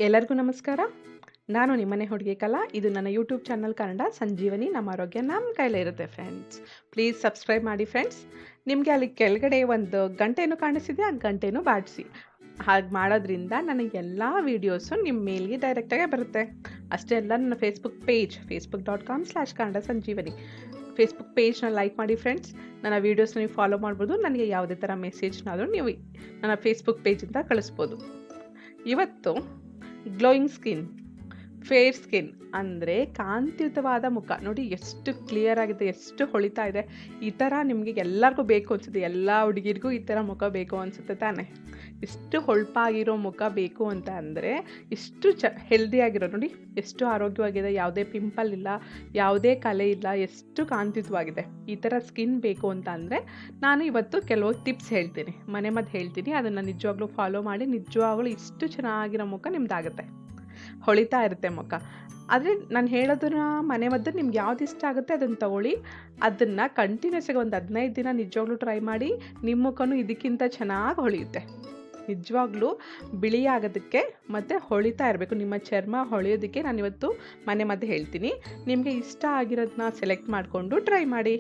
ಎಲ್ಲರಿಗೂ ನಮಸ್ಕಾರ. ನಾನು ನಿಮ್ಮನೆ ಹುಡುಗಿ ಕಲಾ. ಇದು ನನ್ನ ಯೂಟ್ಯೂಬ್ ಚಾನಲ್ ಕನ್ನಡ ಸಂಜೀವನಿ. ನಮ್ಮ ಆರೋಗ್ಯ ನಮ್ಮ ಕೈಲೇ ಇರುತ್ತೆ ಫ್ರೆಂಡ್ಸ್. ಪ್ಲೀಸ್ ಸಬ್ಸ್ಕ್ರೈಬ್ ಮಾಡಿ ಫ್ರೆಂಡ್ಸ್. ನಿಮಗೆ ಅಲ್ಲಿ ಕೆಳಗಡೆ ಒಂದು ಗಂಟೆನೂ ಕಾಣಿಸಿದೆ, ಆ ಗಂಟೆನೂ ಬಾಡಿಸಿ. ಹಾಗೆ ಮಾಡೋದ್ರಿಂದ ನನಗೆ ಎಲ್ಲ ವೀಡಿಯೋಸು ನಿಮ್ಮ ಮೇಲ್ಗೆ ಡೈರೆಕ್ಟಾಗೆ ಬರುತ್ತೆ. ಅಷ್ಟೇ ಅಲ್ಲ, ನನ್ನ ಫೇಸ್ಬುಕ್ ಪೇಜ್ facebook.com/ಕನ್ನಡ ಸಂಜೀವನಿ ಫೇಸ್ಬುಕ್ ಪೇಜ್ನ ಲೈಕ್ ಮಾಡಿ ಫ್ರೆಂಡ್ಸ್. ನನ್ನ ವೀಡಿಯೋಸ್ನ ನೀವು ಫಾಲೋ ಮಾಡ್ಬೋದು. ನನಗೆ ಯಾವುದೇ ಥರ ಮೆಸೇಜ್ನಾದರೂ ನೀವು ನನ್ನ ಫೇಸ್ಬುಕ್ ಪೇಜಿಂದ ಕಳಿಸ್ಬೋದು. ಇವತ್ತು ಗ್ಲೋಯಿಂಗ್ ಸ್ಕಿನ್, ಫೇರ್ ಸ್ಕಿನ್ ಅಂದರೆ ಕಾಂತಿಯುತವಾದ ಮುಖ. ನೋಡಿ ಎಷ್ಟು ಕ್ಲಿಯರ್ ಆಗಿದೆ, ಎಷ್ಟು ಹೊಳಿತಾ ಇದೆ. ಈ ಥರ ನಿಮಗೆ ಎಲ್ಲರಿಗೂ ಬೇಕು ಅನಿಸುತ್ತೆ. ಎಲ್ಲ ಹುಡುಗಿರಿಗೂ ಈ ಥರ ಮುಖ ಬೇಕು ಅನಿಸುತ್ತೆ ತಾನೆ. ಇಷ್ಟು ಹೊಳಪಾಗಿರೋ ಮುಖ ಬೇಕು ಅಂತ ಅಂದರೆ ಇಷ್ಟು ಹೆಲ್ದಿಯಾಗಿರೋ, ನೋಡಿ ಎಷ್ಟು ಆರೋಗ್ಯವಾಗಿದೆ, ಯಾವುದೇ ಪಿಂಪಲ್ ಇಲ್ಲ, ಯಾವುದೇ ಕಲೆ ಇಲ್ಲ, ಎಷ್ಟು ಕಾಂತಿಯುತವಾಗಿದೆ. ಈ ಥರ ಸ್ಕಿನ್ ಬೇಕು ಅಂತ ಅಂದರೆ ನಾನು ಇವತ್ತು ಕೆಲವು ಟಿಪ್ಸ್ ಹೇಳ್ತೀನಿ, ಮನೆಮದ್ದು ಹೇಳ್ತೀನಿ. ಅದನ್ನು ನಿಜವಾಗ್ಲೂ ಫಾಲೋ ಮಾಡಿ ನಿಜವಾಗ್ಲೂ ಇಷ್ಟು ಚೆನ್ನಾಗಿರೋ ಮುಖ ನಿಮ್ದಾಗುತ್ತೆ, ಹೊಳಿತಾ ಇರುತ್ತೆ ಮುಖ. ಆದರೆ ನಾನು ಹೇಳೋದನ್ನ ಮನೆಮದ್ದು ನಿಮ್ಗೆ ಯಾವ್ದು ಇಷ್ಟ ಆಗುತ್ತೆ ಅದನ್ನು ತಗೊಳ್ಳಿ. ಅದನ್ನು ಕಂಟಿನ್ಯೂಸ್ ಆಗಿ ಒಂದು 15 ದಿನ ನಿಜವಾಗ್ಲೂ ಟ್ರೈ ಮಾಡಿ. ನಿಮ್ಮ ಮುಖನೂ ಇದಕ್ಕಿಂತ ಚೆನ್ನಾಗಿ ಹೊಳೆಯುತ್ತೆ. ನಿಜವಾಗ್ಲೂ ಬಿಳಿ ಆಗೋದಕ್ಕೆ ಮತ್ತು ಹೊಳಿತಾ ಇರಬೇಕು, ನಿಮ್ಮ ಚರ್ಮ ಹೊಳೆಯೋದಕ್ಕೆ ನಾನಿವತ್ತು ಮನೆಮದ್ದು ಹೇಳ್ತೀನಿ. ನಿಮಗೆ ಇಷ್ಟ ಆಗಿರೋದನ್ನ ಸೆಲೆಕ್ಟ್ ಮಾಡಿಕೊಂಡು ಟ್ರೈ ಮಾಡಿ.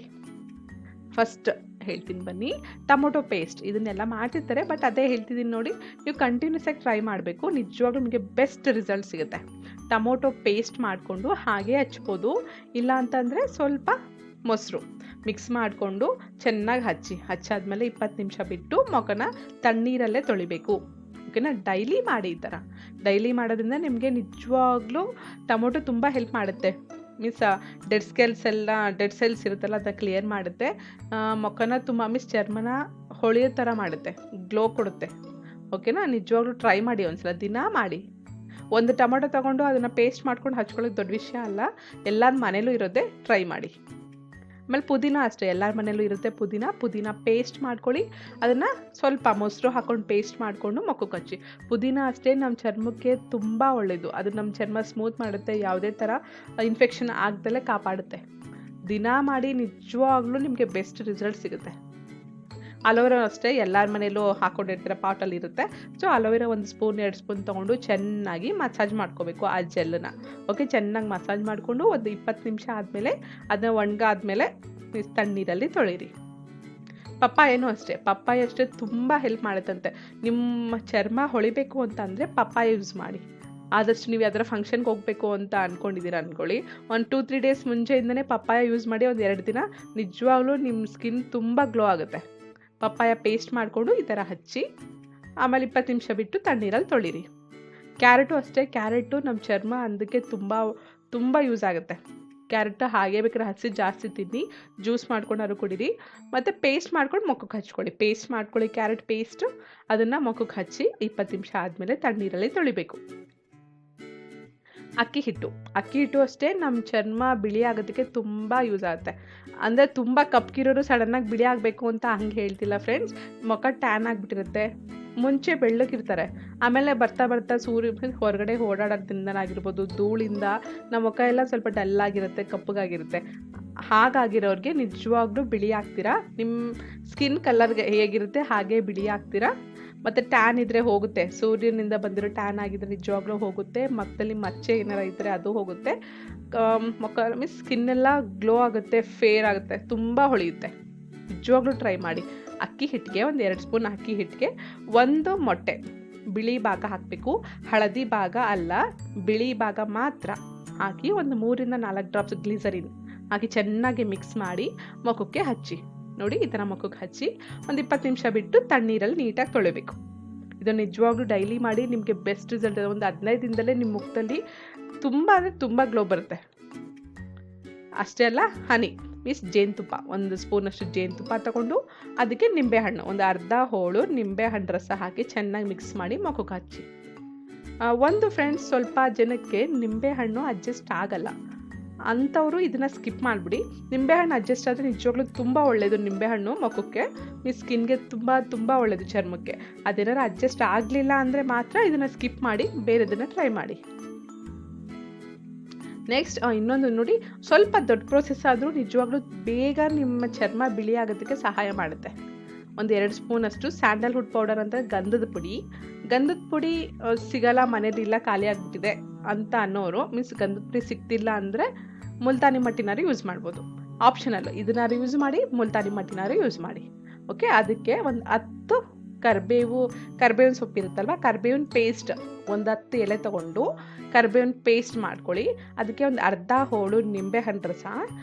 ಫಸ್ಟ್ ಹೇಳ್ತೀನಿ ಬನ್ನಿ, ಟೊಮೊಟೊ ಪೇಸ್ಟ್. ಇದನ್ನೆಲ್ಲ ಮಾಡ್ತಿರ್ತಾರೆ, ಬಟ್ ಅದೇ ಹೇಳ್ತಿದ್ದೀನಿ ನೋಡಿ, ನೀವು ಕಂಟಿನ್ಯೂಸ್ ಆಗಿ ಟ್ರೈ ಮಾಡಬೇಕು. ನಿಜವಾಗ್ಲೂ ನಿಮಗೆ ಬೆಸ್ಟ್ ರಿಸಲ್ಟ್ ಸಿಗುತ್ತೆ. ಟೊಮೊಟೊ ಪೇಸ್ಟ್ ಮಾಡಿಕೊಂಡು ಹಾಗೆ ಹಚ್ಬೋದು. ಇಲ್ಲ ಅಂತಂದರೆ ಸ್ವಲ್ಪ ಮೊಸರು ಮಿಕ್ಸ್ ಮಾಡಿಕೊಂಡು ಚೆನ್ನಾಗಿ ಹಚ್ಚಾದ್ಮೇಲೆ 20 ನಿಮಿಷ ಬಿಟ್ಟು ಮುಖನ ತಣ್ಣೀರಲ್ಲೇ ತೊಳಿಬೇಕು. ಓಕೆನಾ? ಡೈಲಿ ಮಾಡಿ. ಈ ಥರ ಡೈಲಿ ಮಾಡೋದ್ರಿಂದ ನಿಮಗೆ ನಿಜವಾಗ್ಲೂ ಟೊಮೊಟೊ ತುಂಬ ಹೆಲ್ಪ್ ಮಾಡುತ್ತೆ. ಮೀನ್ಸ್ ಡೆಡ್ ಸೆಲ್ಸ್ ಇರುತ್ತಲ್ಲ, ಅದನ್ನ ಕ್ಲಿಯರ್ ಮಾಡುತ್ತೆ. ಮುಖನ ತುಂಬ ಚರ್ಮನ ಹೊಳೆಯೋ ಥರ ಮಾಡುತ್ತೆ, ಗ್ಲೋ ಕೊಡುತ್ತೆ. ಓಕೆನಾ? ನಿಜವಾಗ್ಲೂ ಟ್ರೈ ಮಾಡಿ ಒಂದ್ಸಲ, ದಿನ ಮಾಡಿ. ಒಂದು ಟೊಮೊಟೊ ತೊಗೊಂಡು ಅದನ್ನು ಪೇಸ್ಟ್ ಮಾಡ್ಕೊಂಡು ಹಚ್ಕೊಳ್ಳೋದು ದೊಡ್ಡ ವಿಷಯ ಅಲ್ಲ, ಎಲ್ಲರ ಮನೇಲೂ ಇರೋದೇ. ಟ್ರೈ ಮಾಡಿ. ಆಮೇಲೆ ಪುದೀನ ಅಷ್ಟೇ, ಎಲ್ಲರ ಮನೇಲೂ ಇರುತ್ತೆ ಪುದೀನ ಪೇಸ್ಟ್ ಮಾಡ್ಕೊಳ್ಳಿ. ಅದನ್ನು ಸ್ವಲ್ಪ ಮೊಸರು ಹಾಕ್ಕೊಂಡು ಪೇಸ್ಟ್ ಮಾಡಿಕೊಂಡು ಮುಖಕ್ಕೆ ಹಚ್ಚಿ. ಪುದೀನ ಅಷ್ಟೇ ನಮ್ಮ ಚರ್ಮಕ್ಕೆ ತುಂಬ ಒಳ್ಳೆಯದು. ಅದು ನಮ್ಮ ಚರ್ಮ ಸ್ಮೂತ್ ಮಾಡುತ್ತೆ, ಯಾವುದೇ ಥರ ಇನ್ಫೆಕ್ಷನ್ ಆಗ್ದಲೇ ಕಾಪಾಡುತ್ತೆ. ದಿನ ಮಾಡಿ, ನಿಜವಾಗ್ಲೂ ನಿಮಗೆ ಬೆಸ್ಟ್ ರಿಸಲ್ಟ್ ಸಿಗುತ್ತೆ. ಅಲೋವೆರಾ ಅಷ್ಟೇ, ಎಲ್ಲರ ಮನೇಲೂ ಹಾಕ್ಕೊಂಡಿರ್ತೀರ, ಪಾಟಲ್ಲಿ ಇರುತ್ತೆ. ಸೊ ಅಲೋವೆರಾ 1 ಸ್ಪೂನ್ 2 ಸ್ಪೂನ್ ತೊಗೊಂಡು ಚೆನ್ನಾಗಿ ಮಸಾಜ್ ಮಾಡ್ಕೋಬೇಕು ಆ ಜೆಲ್ಲನ್ನ. ಓಕೆ, ಚೆನ್ನಾಗಿ ಮಸಾಜ್ ಮಾಡಿಕೊಂಡು ಒಂದು 20 ನಿಮಿಷ ಆದಮೇಲೆ ಅದನ್ನ ಒಣಗಾದ್ಮೇಲೆ ತಣ್ಣೀರಲ್ಲಿ ತೊಳಿರಿ. ಪಪ್ಪಾಯನೂ ಅಷ್ಟೇ ತುಂಬ ಹೆಲ್ಪ್ ಮಾಡುತ್ತಂತೆ. ನಿಮ್ಮ ಚರ್ಮ ಹೊಳಿಬೇಕು ಅಂತ ಅಂದರೆ ಪಪ್ಪಾಯ ಯೂಸ್ ಮಾಡಿ. ಆದಷ್ಟು ನೀವು ಯಾವ್ದಾರ ಫಂಕ್ಷನ್ಗೆ ಹೋಗಬೇಕು ಅಂತ ಅಂದ್ಕೊಂಡಿದ್ದೀರಾ ಅಂದ್ಕೊಳ್ಳಿ, ಒಂದು 2-3 ಡೇಸ್ ಮುಂಚೆಯಿಂದನೇ ಪಪ್ಪಾಯ ಯೂಸ್ ಮಾಡಿ. ಒಂದು 2 ದಿನ ನಿಜವಾಗ್ಲೂ ನಿಮ್ಮ ಸ್ಕಿನ್ ತುಂಬ ಗ್ಲೋ ಆಗುತ್ತೆ. ಪಪ್ಪಾಯ ಪೇಸ್ಟ್ ಮಾಡಿಕೊಂಡು ಈ ಥರ ಹಚ್ಚಿ ಆಮೇಲೆ 20 ನಿಮಿಷ ಬಿಟ್ಟು ತಣ್ಣೀರಲ್ಲಿ ತೊಳಿರಿ. ಕ್ಯಾರೆಟು ಅಷ್ಟೇ, ಕ್ಯಾರೆಟು ನಮ್ಮ ಚರ್ಮ ಅದಕ್ಕೆ ತುಂಬ ಯೂಸ್ ಆಗುತ್ತೆ. ಕ್ಯಾರೆಟ್ ಹಾಗೆ ಬೇಕಾದ್ರೆ ಹಚ್ಚಿ ಜಾಸ್ತಿ ತಿನ್ನಿ, ಜ್ಯೂಸ್ ಮಾಡ್ಕೊಂಡಾದ್ರು ಕುಡೀರಿ. ಮತ್ತು ಪೇಸ್ಟ್ ಮಾಡ್ಕೊಂಡು ಮುಖಕ್ಕೆ ಹಚ್ಕೊಳ್ಳಿ. ಪೇಸ್ಟ್ ಮಾಡ್ಕೊಳ್ಳಿ ಕ್ಯಾರೆಟ್ ಪೇಸ್ಟು, ಅದನ್ನು ಮುಖಕ್ಕೆ ಹಚ್ಚಿ 20 ನಿಮಿಷ ಆದಮೇಲೆ ತಣ್ಣೀರಲ್ಲಿ ತೊಳಿಬೇಕು. ಅಕ್ಕಿ ಹಿಟ್ಟು ಅಷ್ಟೇ ನಮ್ಮ ಚರ್ಮ ಬಿಳಿ ಆಗೋದಕ್ಕೆ ತುಂಬ ಯೂಸ್ ಆಗುತ್ತೆ. ಅಂದರೆ ತುಂಬ ಕಪ್ಪಿರೋರು ಸಡನ್ನಾಗಿ ಬಿಳಿ ಆಗಬೇಕು ಅಂತ ಹಂಗೆ ಹೇಳ್ತಿಲ್ಲ ಫ್ರೆಂಡ್ಸ್. ಮುಖ ಟ್ಯಾನ್ ಆಗಿಬಿಟ್ಟಿರುತ್ತೆ, ಮುಂಚೆ ಬೆಳ್ಳಗಿರ್ತಾರೆ, ಆಮೇಲೆ ಬರ್ತಾ ಸೂರ್ಯ ಹೊರಗಡೆ ಓಡಾಡೋದ್ರಿಂದನಾಗಿರ್ಬೋದು, ಧೂಳಿಂದ ನಮ್ಮ ಮುಖ ಎಲ್ಲ ಸ್ವಲ್ಪ ಡಲ್ ಆಗಿರುತ್ತೆ, ಕಪ್ಪಗಾಗಿರುತ್ತೆ. ಹಾಗಾಗಿರೋರಿಗೆ ನಿಜವಾಗ್ಲೂ ಬಿಳಿ ಆಗ್ತೀರಾ. ನಿಮ್ಮ ಸ್ಕಿನ್ ಕಲರ್ಗೆ ಹೇಗಿರುತ್ತೆ ಹಾಗೆ ಬಿಳಿ ಆಗ್ತೀರಾ. ಮತ್ತು ಟ್ಯಾನ್ ಇದ್ದರೆ ಹೋಗುತ್ತೆ, ಸೂರ್ಯನಿಂದ ಬಂದಿರೋ ಟ್ಯಾನ್ ಆಗಿದ್ರೆ ನಿಜವಾಗ್ಲೂ ಹೋಗುತ್ತೆ. ಮುಖದಲ್ಲಿ ಮಚ್ಚೆ ಏನಾರ ಇದ್ದರೆ ಅದು ಹೋಗುತ್ತೆ. ಮುಖ ಸ್ಕಿನ್ನೆಲ್ಲ ಗ್ಲೋ ಆಗುತ್ತೆ, ಫೇರ್ ಆಗುತ್ತೆ, ತುಂಬ ಹೊಳೆಯುತ್ತೆ. ನಿಜವಾಗ್ಲೂ ಟ್ರೈ ಮಾಡಿ. ಅಕ್ಕಿ ಹಿಟ್ಟಿಗೆ 2 ಸ್ಪೂನ್ ಅಕ್ಕಿ ಹಿಟ್ಟಿಗೆ 1 ಮೊಟ್ಟೆ, ಬಿಳಿ ಭಾಗ ಹಾಕಬೇಕು, ಹಳದಿ ಭಾಗ ಅಲ್ಲ, ಬಿಳಿ ಭಾಗ ಮಾತ್ರ ಹಾಕಿ 3-4 ಡ್ರಾಪ್ಸ್ ಗ್ಲಿಸರಿನ್ ಹಾಕಿ ಚೆನ್ನಾಗಿ ಮಿಕ್ಸ್ ಮಾಡಿ ಮುಖಕ್ಕೆ ಹಚ್ಚಿ. ನೋಡಿ, ಈ ಥರ ಮುಖಕ್ಕೆ ಹಚ್ಚಿ ಒಂದು 20 ನಿಮಿಷ ಬಿಟ್ಟು ತಣ್ಣೀರಲ್ಲಿ ನೀಟಾಗಿ ತೊಳಿಬೇಕು. ಇದು ನಿಜವಾಗ್ಲೂ ಡೈಲಿ ಮಾಡಿ, ನಿಮಗೆ ಬೆಸ್ಟ್ ರಿಸಲ್ಟ್. ಒಂದು 15 ದಿನದಲ್ಲೇ ನಿಮ್ಮ ಮುಖದಲ್ಲಿ ತುಂಬ ಗ್ಲೋ ಬರುತ್ತೆ. ಅಷ್ಟೇ ಅಲ್ಲ, ಹನಿ ಜೇನುತುಪ್ಪ, 1 ಸ್ಪೂನಷ್ಟು ಜೇನುತುಪ್ಪ ತಗೊಂಡು ಅದಕ್ಕೆ ನಿಂಬೆಹಣ್ಣು, ಒಂದು ಅರ್ಧ ಹೋಳು ನಿಂಬೆಹಣ್ಣು ರಸ ಹಾಕಿ ಚೆನ್ನಾಗಿ ಮಿಕ್ಸ್ ಮಾಡಿ ಮುಖಕ್ಕೆ ಹಚ್ಚಿ. ಫ್ರೆಂಡ್ಸ್, ಸ್ವಲ್ಪ ಜನಕ್ಕೆ ನಿಂಬೆಹಣ್ಣು ಅಡ್ಜಸ್ಟ್ ಆಗಲ್ಲ, ಅಂಥವರು ಇದನ್ನು ಸ್ಕಿಪ್ ಮಾಡಿಬಿಡಿ. ನಿಂಬೆಹಣ್ಣು ಅಡ್ಜಸ್ಟ್ ಆದರೆ ನಿಜವಾಗ್ಲೂ ತುಂಬ ಒಳ್ಳೆಯದು. ನಿಂಬೆಹಣ್ಣು ಮುಖಕ್ಕೆ, ಈ ಸ್ಕಿನ್ಗೆ ತುಂಬ ಒಳ್ಳೆಯದು, ಚರ್ಮಕ್ಕೆ. ಅದೇನಾರು ಅಡ್ಜಸ್ಟ್ ಆಗಲಿಲ್ಲ ಅಂದರೆ ಮಾತ್ರ ಇದನ್ನು ಸ್ಕಿಪ್ ಮಾಡಿ, ಬೇರೆದನ್ನು ಟ್ರೈ ಮಾಡಿ. ನೆಕ್ಸ್ಟ್ ಇನ್ನೊಂದು ನೋಡಿ, ಸ್ವಲ್ಪ ದೊಡ್ಡ ಪ್ರೋಸೆಸ್ ಆದರೂ ನಿಜವಾಗ್ಲೂ ಬೇಗ ನಿಮ್ಮ ಚರ್ಮ ಬಿಳಿ ಆಗೋದಕ್ಕೆ ಸಹಾಯ ಮಾಡುತ್ತೆ. ಒಂದು 2 ಸ್ಪೂನಷ್ಟು ಸ್ಯಾಂಡಲ್ವುಡ್ ಪೌಡರ್ ಅಂತ ಗಂಧದ ಪುಡಿ ಸಿಗಲ್ಲ ಮನೇಲಿ, ಇಲ್ಲ ಖಾಲಿ ಆಗಿಬಿಟ್ಟಿದೆ ಅಂತ ಅನ್ನೋರು, ಮೀನ್ಸ್ ಗಂಧದ ಪುಡಿ ಸಿಗ್ತಿಲ್ಲ ಅಂದರೆ ಮುಲ್ತಾನಿ ಮಟ್ಟಿನಾರು ಯೂಸ್ ಮಾಡ್ಬೋದು, ಆಪ್ಷನಲ್ಲು. ಇದನ್ನಾರು ಯೂಸ್ ಮಾಡಿ, ಮುಲ್ತಾನಿ ಮಟ್ಟಿನಾರು ಯೂಸ್ ಮಾಡಿ. ಓಕೆ, ಅದಕ್ಕೆ ಒಂದು 10 ಕರ್ಬೇವಿನ ಸೊಪ್ಪು ಇರುತ್ತಲ್ವ, ಕರ್ಬೇವಿನ ಪೇಸ್ಟ್ ಒಂದು 10 ಎಲೆ ತೊಗೊಂಡು ಕರ್ಬೇವಿನ ಪೇಸ್ಟ್ ಮಾಡ್ಕೊಳ್ಳಿ. ಅದಕ್ಕೆ ಒಂದು ಅರ್ಧ ಹೋಳು ನಿಂಬೆಹಣ್ಣು ರಸ,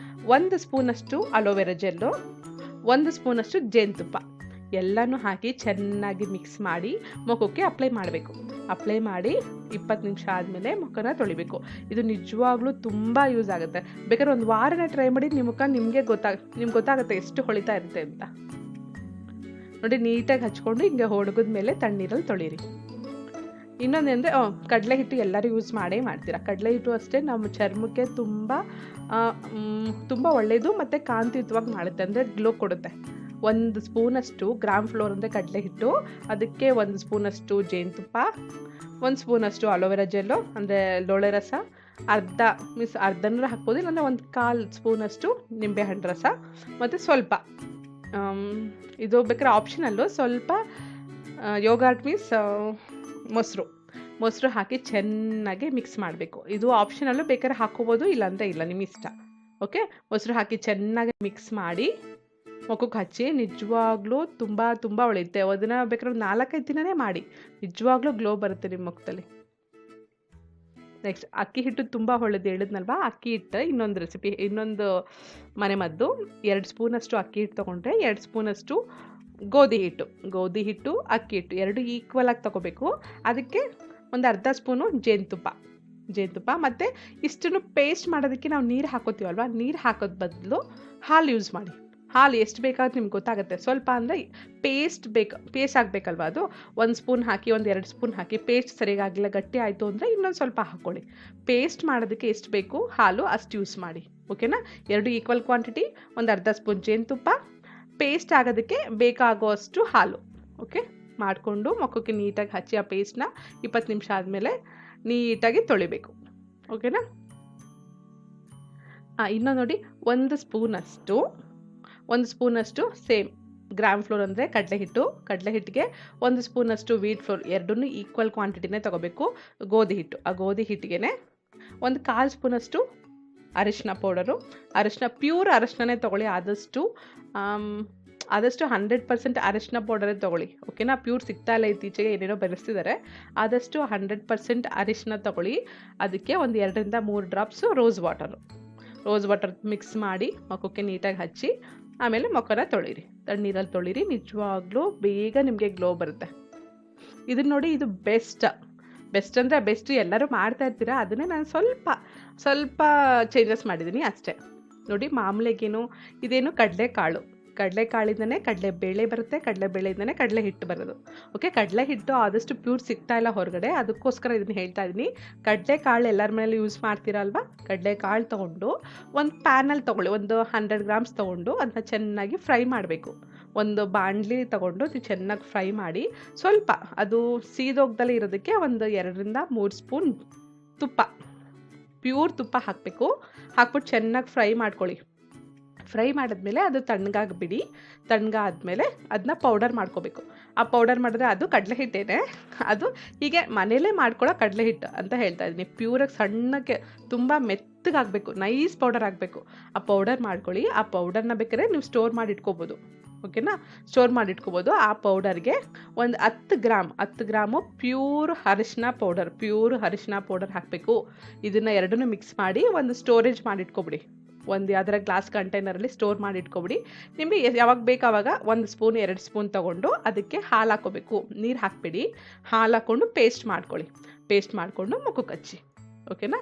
1 ಸ್ಪೂನಷ್ಟು ಅಲೋವೆರಾ ಜೆಲ್ಲು, 1 ಸ್ಪೂನಷ್ಟು ಜೇನುತುಪ್ಪ ಎಲ್ಲನೂ ಹಾಕಿ ಚೆನ್ನಾಗಿ ಮಿಕ್ಸ್ ಮಾಡಿ ಮುಖಕ್ಕೆ ಅಪ್ಲೈ ಮಾಡಬೇಕು. ಅಪ್ಲೈ ಮಾಡಿ 20 ನಿಮಿಷ ಆದಮೇಲೆ ಮುಖನ ತೊಳಿಬೇಕು. ಇದು ನಿಜವಾಗ್ಲೂ ತುಂಬ ಯೂಸ್ ಆಗುತ್ತೆ. ಬೇಕಾದ್ರೆ ಒಂದು ವಾರನೇ ಟ್ರೈ ಮಾಡಿ, ನಿಮಗೆ ಗೊತ್ತಾಗುತ್ತೆ ಎಷ್ಟು ಹೊಳಿತಾ ಇರುತ್ತೆ ಅಂತ. ನೋಡಿ, ನೀಟಾಗಿ ಹಚ್ಕೊಂಡು ಹಿಂಗೆ ಹೊಡಗದ ಮೇಲೆ ತಣ್ಣೀರಲ್ಲಿ ತೊಳಿರಿ. ಇನ್ನೊಂದೇಂದರೆ ಕಡಲೆ ಹಿಟ್ಟು ಎಲ್ಲರೂ ಯೂಸ್ ಮಾಡ್ತೀರಾ. ಕಡಲೆ ಹಿಟ್ಟು ಅಷ್ಟೇ ನಮ್ಮ ಚರ್ಮಕ್ಕೆ ತುಂಬ ಒಳ್ಳೆಯದು ಮತ್ತು ಕಾಂತಿಯುತವಾಗಿ ಮಾಡುತ್ತೆ, ಅಂದರೆ ಗ್ಲೋ ಕೊಡುತ್ತೆ. 1 ಸ್ಪೂನಷ್ಟು ಗ್ರಾಮ್ ಫ್ಲೋರ್ ಅಂದರೆ ಕಡಲೆ ಹಿಟ್ಟು, ಅದಕ್ಕೆ 1 ಸ್ಪೂನಷ್ಟು ಜೇನುತುಪ್ಪ, 1 ಸ್ಪೂನಷ್ಟು ಅಲೋವೆರಾ ಜೆಲ್ಲು ಅಂದರೆ ಲೋಳೆ ರಸ, ಅರ್ಧನೂ ಹಾಕ್ಬೋದು, ಇಲ್ಲಾಂದರೆ 1/4 ಸ್ಪೂನಷ್ಟು ನಿಂಬೆಹಣ್ಣು ರಸ, ಮತ್ತು ಸ್ವಲ್ಪ ಇದು ಬೇಕಾದ್ರೆ ಆಪ್ಷನಲ್ಲು, ಸ್ವಲ್ಪ ಯೋಗಾರ್ಟ್ ಮೀನ್ಸ್ ಮೊಸರು ಹಾಕಿ ಚೆನ್ನಾಗಿ ಮಿಕ್ಸ್ ಮಾಡಬೇಕು. ಇದು ಆಪ್ಷನಲ್ಲು, ಬೇಕಾದ್ರೆ ಹಾಕೋಬೋದು, ಇಲ್ಲಾಂದರೆ ಇಲ್ಲ, ನಿಮ್ಮ ಇಷ್ಟ. ಓಕೆ, ಮೊಸರು ಹಾಕಿ ಚೆನ್ನಾಗಿ ಮಿಕ್ಸ್ ಮಾಡಿ ಮುಖಕ್ಕೆ ಹಚ್ಚಿ. ನಿಜವಾಗ್ಲೂ ತುಂಬ ಒಳ್ಳೆಯುತ್ತೆ. ಅದನ್ನು ಬೇಕಾದ್ರೆ 4-5 ದಿನನೇ ಮಾಡಿ, ನಿಜವಾಗ್ಲೂ ಗ್ಲೋ ಬರುತ್ತೆ ನಿಮ್ಮ ಮುಖದಲ್ಲಿ. ನೆಕ್ಸ್ಟ್, ಅಕ್ಕಿ ಹಿಟ್ಟು ತುಂಬ ಒಳ್ಳೆಯದು ಹೇಳಿದ್ನಲ್ವ. ಅಕ್ಕಿ ಹಿಟ್ಟು ಇನ್ನೊಂದು ರೆಸಿಪಿ, ಇನ್ನೊಂದು ಮನೆಮದ್ದು. 2 ಸ್ಪೂನಷ್ಟು ಅಕ್ಕಿ ಹಿಟ್ಟು ತೊಗೊಂಡ್ರೆ 2 ಸ್ಪೂನಷ್ಟು ಗೋಧಿ ಹಿಟ್ಟು, ಅಕ್ಕಿ ಹಿಟ್ಟು 2 ಈಕ್ವಲ್ ಆಗಿ ತೊಗೋಬೇಕು. ಅದಕ್ಕೆ ಒಂದು ಅರ್ಧ ಸ್ಪೂನು ಜೇನುತುಪ್ಪ ಮತ್ತು ಇಷ್ಟನ್ನು ಪೇಸ್ಟ್ ಮಾಡೋದಕ್ಕೆ ನಾವು ನೀರು ಹಾಕೋತೀವಲ್ವ, ನೀರು ಹಾಕೋದು ಬದಲು ಹಾಲು ಯೂಸ್ ಮಾಡಿ. ಹಾಲು ಎಷ್ಟು ಬೇಕಾದ್ರೆ ನಿಮ್ಗೆ ಗೊತ್ತಾಗುತ್ತೆ. ಸ್ವಲ್ಪ ಅಂದರೆ ಪೇಸ್ಟ್ ಆಗಬೇಕಲ್ವ, ಅದು 1 ಸ್ಪೂನ್ ಹಾಕಿ, 2 ಸ್ಪೂನ್ ಹಾಕಿ. ಪೇಸ್ಟ್ ಸರಿಯಾಗಿಲ್ಲ, ಗಟ್ಟಿ ಆಯಿತು ಅಂದರೆ ಇನ್ನೊಂದು ಸ್ವಲ್ಪ ಹಾಕ್ಕೊಳ್ಳಿ. ಪೇಸ್ಟ್ ಮಾಡೋದಕ್ಕೆ ಎಷ್ಟು ಬೇಕು ಹಾಲು ಅಷ್ಟು ಯೂಸ್ ಮಾಡಿ. ಓಕೆನಾ, 2 ಈಕ್ವಲ್ ಕ್ವಾಂಟಿಟಿ, ಒಂದು ಅರ್ಧ ಸ್ಪೂನ್ ಜೇನುತುಪ್ಪ, ಪೇಸ್ಟ್ ಆಗೋದಕ್ಕೆ ಬೇಕಾಗುವಷ್ಟು ಹಾಲು. ಓಕೆ, ಮಾಡಿಕೊಂಡು ಮುಖಕ್ಕೆ ನೀಟಾಗಿ ಹಚ್ಚಿ ಆ ಪೇಸ್ಟ್ನ 20 ನಿಮಿಷ ಆದಮೇಲೆ ನೀಟಾಗಿ ತೊಳಿಬೇಕು. ಓಕೆನಾ. ಇನ್ನೂ ನೋಡಿ, 1 ಸ್ಪೂನಷ್ಟು ಸೇಮ್ ಗ್ರಾಮ್ ಫ್ಲೋರ್ ಅಂದರೆ ಕಡಲೆ ಹಿಟ್ಟಿಗೆ 1 ಸ್ಪೂನಷ್ಟು ವೀಟ್ ಫ್ಲೋರ್, ಎರಡನ್ನೂ ಈಕ್ವಲ್ ಕ್ವಾಂಟಿಟಿನೇ ತೊಗೋಬೇಕು. ಆ ಗೋಧಿ ಹಿಟ್ಟಿಗೆ 1/4 ಸ್ಪೂನಷ್ಟು ಅರಿಶಿನ ಪೌಡರು, ಪ್ಯೂರ್ ಅರಿಶಿನೇ ತೊಗೊಳ್ಳಿ. ಆದಷ್ಟು 100% ಅರಿಶಿನ ಪೌಡರೇ ತೊಗೊಳ್ಳಿ. ಓಕೆನಾ, ಪ್ಯೂರ್ ಸಿಗ್ತಾ ಇಲ್ಲ ಇತ್ತೀಚೆಗೆ, ಏನೇನೋ ಬೆರೆಸ್ತಿದ್ದಾರೆ. ಆದಷ್ಟು 100% ಅರಿಶಿನ ತೊಗೊಳ್ಳಿ. ಅದಕ್ಕೆ 2-3 ಡ್ರಾಪ್ಸು ರೋಸ್ ವಾಟರ್ ಮಿಕ್ಸ್ ಮಾಡಿ ಮುಖಕ್ಕೆ ನೀಟಾಗಿ ಹಚ್ಚಿ ಆಮೇಲೆ ಮುಖನ ತೊಳಿರಿ, ತಣ್ಣೀರಲ್ಲಿ ತೊಳಿರಿ. ನಿಜವಾಗ್ಲೂ ಬೇಗ ನಿಮಗೆ ಗ್ಲೋ ಬರುತ್ತೆ. ಇದನ್ನ ನೋಡಿ, ಇದು ಬೆಸ್ಟ್ ಅಂದರೆ ಬೆಸ್ಟ್, ಎಲ್ಲರೂ ಮಾಡ್ತಾ ಇರ್ತೀರ. ಅದನ್ನೇ ನಾನು ಸ್ವಲ್ಪ ಚೇಂಜಸ್ ಮಾಡಿದ್ದೀನಿ ಅಷ್ಟೇ. ನೋಡಿ, ಮಾಮೂಲಿಗೇನು ಇದೇನು ಕಡಲೆಕಾಳಿಂದನೇ ಕಡಲೆಬೇಳೆ ಬರುತ್ತೆ, ಕಡಲೆಬೇಳೆಯಿಂದನೇ ಕಡಲೆ ಹಿಟ್ಟು ಬರೋದು. ಓಕೆ, ಕಡಲೆ ಹಿಟ್ಟು ಆದಷ್ಟು ಪ್ಯೂರ್ ಸಿಗ್ತಾ ಇಲ್ಲ ಹೊರಗಡೆ, ಅದಕ್ಕೋಸ್ಕರ ಇದನ್ನು ಹೇಳ್ತಾ ಇದ್ದೀನಿ. ಕಡಲೆಕಾಳು ಎಲ್ಲರ ಮನೇಲಿ ಯೂಸ್ ಮಾಡ್ತೀರಲ್ವ, ಕಡಲೆಕಾಳು ತೊಗೊಂಡು ಒಂದು ಪ್ಯಾನಲ್ಲಿ ತೊಗೊಳ್ಳಿ, ಒಂದು 100 ಗ್ರಾಮ್ಸ್ ತೊಗೊಂಡು ಅದನ್ನ ಚೆನ್ನಾಗಿ ಫ್ರೈ ಮಾಡಬೇಕು. ಒಂದು ಬಾಣಲಿ ತೊಗೊಂಡು ಅದು ಚೆನ್ನಾಗಿ ಫ್ರೈ ಮಾಡಿ, ಸ್ವಲ್ಪ ಅದು ಸೀದೋಗ್ದಲ್ಲೇ ಇರೋದಕ್ಕೆ ಒಂದು 2-3 ಸ್ಪೂನ್ ಪ್ಯೂರ್ ತುಪ್ಪ ಹಾಕಬೇಕು. ಹಾಕ್ಬಿಟ್ಟು ಚೆನ್ನಾಗಿ ಫ್ರೈ ಮಾಡ್ಕೊಳ್ಳಿ. ಫ್ರೈ ಮಾಡಿದ್ಮೇಲೆ ಅದು ತಣ್ಣಗಾದ್ಮೇಲೆ ಅದನ್ನ ಪೌಡರ್ ಮಾಡ್ಕೋಬೇಕು. ಆ ಪೌಡರ್ ಮಾಡಿದ್ರೆ ಅದು ಕಡಲೆ ಹಿಟ್ಟೇನೆ, ಅದು ಹೀಗೆ ಮನೇಲೇ ಮಾಡ್ಕೊಳ್ಳೋ ಕಡಲೆ ಹಿಟ್ಟು ಅಂತ ಹೇಳ್ತಾ ಇದ್ದೀನಿ. ಪ್ಯೂರಾಗಿ ಸಣ್ಣಕ್ಕೆ ತುಂಬ ಮೆತ್ತಗಾಗಬೇಕು, ನೈಸ್ ಪೌಡರ್ ಆಗಬೇಕು. ಆ ಪೌಡರ್ ಮಾಡ್ಕೊಳ್ಳಿ. ಆ ಪೌಡರ್ನ ಬೇಕಾದ್ರೆ ನೀವು ಸ್ಟೋರ್ ಮಾಡಿ ಇಟ್ಕೋಬೋದು. ಓಕೆನಾ, ಸ್ಟೋರ್ ಮಾಡಿ ಇಟ್ಕೋಬೋದು. ಆ ಪೌಡರ್ಗೆ ಒಂದು 10 ಗ್ರಾಮು ಪ್ಯೂರ್ ಅರಿಶಿನ ಪೌಡರ್ ಹಾಕಬೇಕು. ಇದನ್ನು ಎರಡನ್ನೂ ಮಿಕ್ಸ್ ಮಾಡಿ ಒಂದು ಸ್ಟೋರೇಜ್ ಮಾಡಿ ಇಟ್ಕೊಬಿಡಿ. ಒಂದು ಯಾವ್ದಾರ ಗ್ಲಾಸ್ ಕಂಟೈನರಲ್ಲಿ ಸ್ಟೋರ್ ಮಾಡಿ ಇಟ್ಕೊಬಿಡಿ. ನಿಮಗೆ ಯಾವಾಗ ಬೇಕು ಆವಾಗ 1 ಸ್ಪೂನ್ 2 ಸ್ಪೂನ್ ತೊಗೊಂಡು ಅದಕ್ಕೆ ಹಾಲು ಹಾಕೋಬೇಕು. ನೀರು ಹಾಕಬೇಡಿ, ಹಾಲು ಹಾಕ್ಕೊಂಡು ಪೇಸ್ಟ್ ಮಾಡಿಕೊಂಡು ಮುಖಕ್ಕೆ ಹಚ್ಚಿ. ಓಕೆನಾ,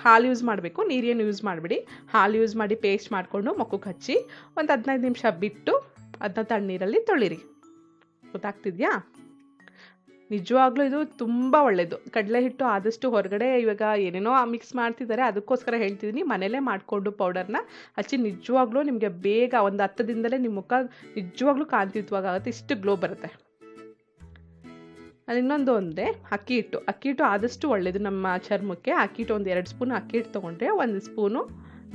ಹಾಲು ಯೂಸ್ ಮಾಡಬೇಕು, ನೀರೇನು ಯೂಸ್ ಮಾಡಬೇಡಿ. ಹಾಲು ಯೂಸ್ ಮಾಡಿ ಪೇಸ್ಟ್ ಮಾಡಿಕೊಂಡು ಮುಖಕ್ಕೆ ಹಚ್ಚಿ ಒಂದು 15 ನಿಮಿಷ ಬಿಟ್ಟು ಅದನ್ನ ತಣ್ಣೀರಲ್ಲಿ ತೊಳಿರಿ. ಗೊತ್ತಾಗ್ತಿದ್ಯಾ? ನಿಜವಾಗ್ಲೂ ಇದು ತುಂಬ ಒಳ್ಳೆಯದು. ಕಡಲೆ ಹಿಟ್ಟು ಆದಷ್ಟು ಹೊರಗಡೆ ಇವಾಗ ಏನೇನೋ ಮಿಕ್ಸ್ ಮಾಡ್ತಿದ್ದಾರೆ, ಅದಕ್ಕೋಸ್ಕರ ಹೇಳ್ತಿದ್ದೀನಿ. ಮನೇಲೇ ಮಾಡಿಕೊಂಡು ಪೌಡರ್ನ ಹಚ್ಚಿ ನಿಜವಾಗ್ಲೂ ನಿಮಗೆ ಬೇಗ ಒಂದು 10 ದಿನದಲ್ಲೇ ನಿಮ್ಮ ಮುಖ ನಿಜವಾಗ್ಲೂ ಕಾಂತಿಯುತವಾಗುತ್ತೆ, ಇಷ್ಟು ಗ್ಲೋ ಬರುತ್ತೆ. ಇನ್ನೊಂದು ಅಕ್ಕಿ ಹಿಟ್ಟು ಆದಷ್ಟು ಒಳ್ಳೆಯದು ನಮ್ಮ ಚರ್ಮಕ್ಕೆ. ಅಕ್ಕಿ ಹಿಟ್ಟು ಒಂದು 2 ಸ್ಪೂನ್ ಅಕ್ಕಿ ಹಿಟ್ಟು ತೊಗೊಂಡ್ರೆ 1 ಸ್ಪೂನು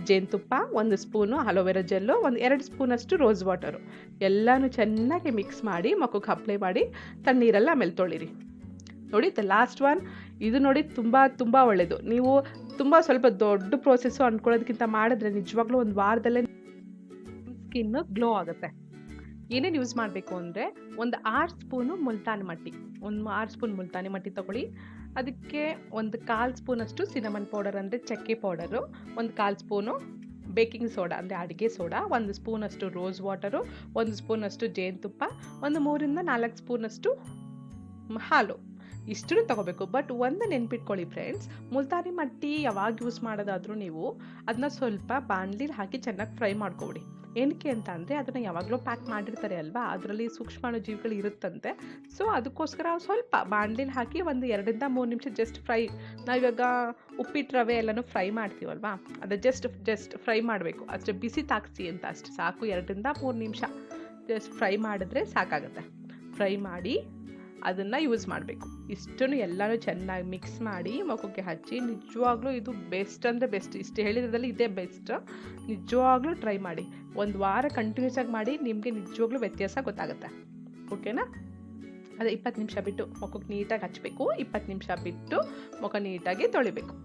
ಜೇನುತುಪ್ಪ, 1 ಸ್ಪೂನು ಅಲೋವೆರಾ ಜೆಲ್ಲು, 2 ಸ್ಪೂನಷ್ಟು ರೋಸ್ ವಾಟರು ಎಲ್ಲನೂ ಚೆನ್ನಾಗಿ ಮಿಕ್ಸ್ ಮಾಡಿ ಮುಖಕ್ಕೆ ಅಪ್ಲೈ ಮಾಡಿ ತಣ್ಣೀರಲ್ಲಿ ಆಮೇಲೆ ತೊಳಿರಿ. ನೋಡಿ ದ ಲಾಸ್ಟ್ ಒನ್, ಇದು ನೋಡಿ ತುಂಬ ಒಳ್ಳೆಯದು. ನೀವು ಸ್ವಲ್ಪ ದೊಡ್ಡ ಪ್ರೋಸೆಸ್ಸು ಅಂದ್ಕೊಳ್ಳೋದಕ್ಕಿಂತ ಮಾಡಿದ್ರೆ ನಿಜವಾಗ್ಲೂ ಒಂದು ವಾರದಲ್ಲೇ ಸ್ಕಿನ್ನು ಗ್ಲೋ ಆಗುತ್ತೆ. ಏನೇನು ಯೂಸ್ ಮಾಡಬೇಕು ಅಂದರೆ, ಒಂದು 6 ಸ್ಪೂನು ಮುಲ್ತಾನಿ ಮಟ್ಟಿ, 6 ಸ್ಪೂನ್ ಮುಲ್ತಾನಿ ಮಟ್ಟಿ ತೊಗೊಳ್ಳಿ. ಅದಕ್ಕೆ 1/4 ಸ್ಪೂನಷ್ಟು ಸಿನಮನ್ ಪೌಡರ್ ಅಂದರೆ ಚಕ್ಕೆ ಪೌಡರು, 1/4 ಸ್ಪೂನು ಬೇಕಿಂಗ್ ಸೋಡಾ ಅಂದರೆ ಅಡುಗೆ ಸೋಡಾ, 1 ಸ್ಪೂನಷ್ಟು ರೋಸ್ ವಾಟರು, 1 ಸ್ಪೂನಷ್ಟು ಜೇನುತುಪ್ಪ, 3 ಇಂದ 4 ಸ್ಪೂನಷ್ಟು ಹಾಲು, ಇಷ್ಟು ತೊಗೋಬೇಕು. ಬಟ್ ಒಂದು ನೆನ್ಪಿಟ್ಕೊಳ್ಳಿ ಫ್ರೆಂಡ್ಸ್, ಮುಲ್ತಾನಿ ಮಟ್ಟಿ ಯಾವಾಗ ಯೂಸ್ ಮಾಡೋದಾದರೂ ನೀವು ಅದನ್ನ ಸ್ವಲ್ಪ ಬಾಣಲಿಲಿ ಹಾಕಿ ಚೆನ್ನಾಗಿ ಫ್ರೈ ಮಾಡ್ಕೊಬಿಡಿ. ಏನಕ್ಕೆ ಅಂತ ಅಂದರೆ ಅದನ್ನು ಯಾವಾಗಲೂ ಪ್ಯಾಕ್ ಮಾಡಿರ್ತಾರೆ ಅಲ್ವಾ, ಅದರಲ್ಲಿ ಸೂಕ್ಷ್ಮಾಣುಜೀವಿಗಳು ಇರುತ್ತಂತೆ. ಸೊ ಅದಕ್ಕೋಸ್ಕರ ಸ್ವಲ್ಪ ಬಾಣಲಿಲಿ ಹಾಕಿ ಒಂದು 2 ಇಂದ 3 ನಿಮಿಷ ಜಸ್ಟ್ ಫ್ರೈ. ನಾವಿವಾಗ ಉಪ್ಪಿಟ್ಟು ರವೆ ಎಲ್ಲನೂ ಫ್ರೈ ಮಾಡ್ತೀವಲ್ವಾ, ಅದು ಜಸ್ಟ್ ಫ್ರೈ ಮಾಡಬೇಕು ಅಷ್ಟೇ, ಬಿಸಿ ತಾಕ್ಸಿ ಅಂತ ಅಷ್ಟು ಸಾಕು. 2 ಇಂದ 3 ನಿಮಿಷ ಜಸ್ಟ್ ಫ್ರೈ ಮಾಡಿದ್ರೆ ಸಾಕಾಗುತ್ತೆ. ಫ್ರೈ ಮಾಡಿ ಅದನ್ನು ಯೂಸ್ ಮಾಡಬೇಕು. ಇಷ್ಟನ್ನು ಎಲ್ಲನೂ ಚೆನ್ನಾಗಿ ಮಿಕ್ಸ್ ಮಾಡಿ ಮುಖಕ್ಕೆ ಹಚ್ಚಿ. ನಿಜವಾಗ್ಲೂ ಇದು ಬೆಸ್ಟ್ ಅಂದರೆ ಬೆಸ್ಟ್, ಇಷ್ಟು ಹೇಳಿದ್ರಲ್ಲಿ ಇದೇ ಬೆಸ್ಟ್. ನಿಜವಾಗ್ಲೂ ಟ್ರೈ ಮಾಡಿ, 1 ವಾರ ಕಂಟಿನ್ಯೂಸ್ ಆಗಿ ಮಾಡಿ, ನಿಮಗೆ ನಿಜವಾಗ್ಲೂ ವ್ಯತ್ಯಾಸ ಗೊತ್ತಾಗುತ್ತೆ. ಓಕೆನಾ? ಅದೇ 20 ನಿಮಿಷ ಬಿಟ್ಟು ಮುಖಕ್ಕೆ ನೀಟಾಗಿ ಹಚ್ಚಬೇಕು, 20 ನಿಮಿಷ ಬಿಟ್ಟು ಮುಖ ನೀಟಾಗಿ ತೊಳಿಬೇಕು.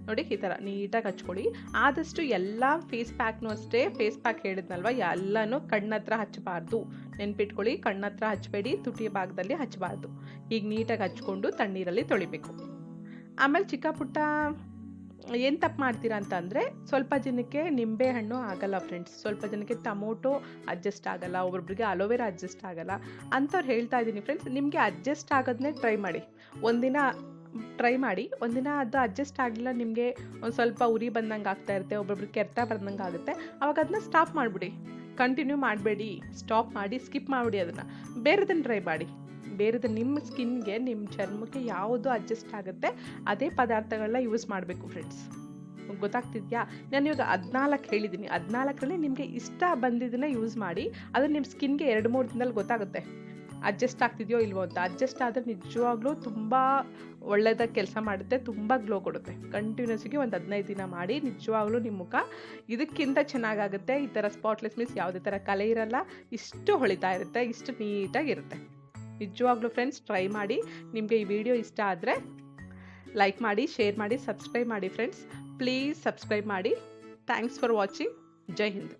ನೋಡಿ ಈ ಥರ ನೀಟಾಗಿ ಹಚ್ಕೊಳ್ಳಿ. ಆದಷ್ಟು ಎಲ್ಲ ಫೇಸ್ ಪ್ಯಾಕ್ನೂ ಅಷ್ಟೇ, ಫೇಸ್ ಪ್ಯಾಕ್ ಹೇಳಿದ್ನಲ್ವ ಎಲ್ಲನೂ ಕಣ್ಣತ್ರ ಹಚ್ಚಬಾರ್ದು, ನೆನ್ಪಿಟ್ಕೊಳ್ಳಿ. ಕಣ್ಣತ್ರ ಹಚ್ಚಬೇಡಿ, ತುಟಿಯ ಭಾಗದಲ್ಲಿ ಹಚ್ಚಬಾರ್ದು. ಈಗ ನೀಟಾಗಿ ಹಚ್ಕೊಂಡು ತಣ್ಣೀರಲ್ಲಿ ತೊಳಿಬೇಕು. ಆಮೇಲೆ ಚಿಕ್ಕ ಪುಟ್ಟ ಏನು ತಪ್ಪು ಮಾಡ್ತೀರಾ ಅಂತಂದರೆ, ಸ್ವಲ್ಪ ಜನಕ್ಕೆ ನಿಂಬೆ ಹಣ್ಣು ಆಗಲ್ಲ ಫ್ರೆಂಡ್ಸ್, ಸ್ವಲ್ಪ ಜನಕ್ಕೆ ಟೊಮೊಟೊ ಅಡ್ಜಸ್ಟ್ ಆಗಲ್ಲ, ಒಬ್ಬೊಬ್ರಿಗೆ ಅಲೋವೆರಾ ಅಡ್ಜಸ್ಟ್ ಆಗಲ್ಲ. ಅಂಥವ್ರು ಹೇಳ್ತಾ ಇದ್ದೀನಿ ಫ್ರೆಂಡ್ಸ್, ನಿಮಗೆ ಅಡ್ಜಸ್ಟ್ ಆಗೋದನ್ನೇ ಟ್ರೈ ಮಾಡಿ. ಒಂದಿನ ಟ್ರೈ ಮಾಡಿ, ಒಂದಿನ ಅದು ಅಡ್ಜಸ್ಟ್ ಆಗಲಿಲ್ಲ, ನಿಮಗೆ ಒಂದು ಸ್ವಲ್ಪ ಉರಿ ಬಂದಂಗೆ ಆಗ್ತಾ ಇರುತ್ತೆ, ಒಬ್ಬೊಬ್ರಿಗೆ ಕೆರೆತ ಬಂದಂಗೆ ಆಗುತ್ತೆ, ಅವಾಗ ಅದನ್ನ ಸ್ಟಾಪ್ ಮಾಡಿಬಿಡಿ. ಕಂಟಿನ್ಯೂ ಮಾಡಬೇಡಿ, ಸ್ಟಾಪ್ ಮಾಡಿ ಸ್ಕಿಪ್ ಮಾಡಿಬಿಡಿ. ಅದನ್ನು ಬೇರೆದನ್ನು ಟ್ರೈ ಮಾಡಿ. ಬೇರೆದು ನಿಮ್ಮ ಸ್ಕಿನ್ಗೆ, ನಿಮ್ಮ ಚರ್ಮಕ್ಕೆ ಯಾವುದು ಅಡ್ಜಸ್ಟ್ ಆಗುತ್ತೆ ಅದೇ ಪದಾರ್ಥಗಳನ್ನ ಯೂಸ್ ಮಾಡಬೇಕು ಫ್ರೆಂಡ್ಸ್. ಗೊತ್ತಾಗ್ತಿದ್ಯಾ? ನಾನು ಇವಾಗ 14 ಹೇಳಿದ್ದೀನಿ, 14ರಲ್ಲಿ ನಿಮಗೆ ಇಷ್ಟ ಬಂದಿದ್ದನ್ನ ಯೂಸ್ ಮಾಡಿ. ಅದು ನಿಮ್ಮ ಸ್ಕಿನ್ಗೆ 2-3 ದಿನದಲ್ಲಿ ಗೊತ್ತಾಗುತ್ತೆ ಅಡ್ಜಸ್ಟ್ ಆಗ್ತಿದೆಯೋ ಇಲ್ವೋ ಅಂತ. ಅಡ್ಜಸ್ಟ್ ಆದರೆ ನಿಜವಾಗ್ಲೂ ತುಂಬ ಒಳ್ಳೆಯದಾಗಿ ಕೆಲಸ ಮಾಡುತ್ತೆ, ತುಂಬ ಗ್ಲೋ ಕೊಡುತ್ತೆ. ಕಂಟಿನ್ಯೂಸ್ಗೆ ಒಂದು 15 ದಿನ ಮಾಡಿ, ನಿಜವಾಗ್ಲೂ ನಿಮ್ಮ ಮುಖ ಇದಕ್ಕಿಂತ ಚೆನ್ನಾಗಾಗುತ್ತೆ. ಈ ಥರ ಸ್ಪಾಟ್ಲೆಸ್ ಮೀನ್ಸ್ ಯಾವುದೇ ಥರ ಕಲೆ ಇರಲ್ಲ, ಇಷ್ಟು ಹೊಳಿತಾ ಇರುತ್ತೆ, ಇಷ್ಟು ನೀಟಾಗಿರುತ್ತೆ. ನಿಜವಾಗ್ಲೂ ಫ್ರೆಂಡ್ಸ್ ಟ್ರೈ ಮಾಡಿ. ನಿಮಗೆ ಈ ವಿಡಿಯೋ ಇಷ್ಟ ಆದರೆ ಲೈಕ್ ಮಾಡಿ, ಶೇರ್ ಮಾಡಿ, ಸಬ್ಸ್ಕ್ರೈಬ್ ಮಾಡಿ ಫ್ರೆಂಡ್ಸ್. ಪ್ಲೀಸ್ ಸಬ್ಸ್ಕ್ರೈಬ್ ಮಾಡಿ. Thanks for watching. Jai Hind.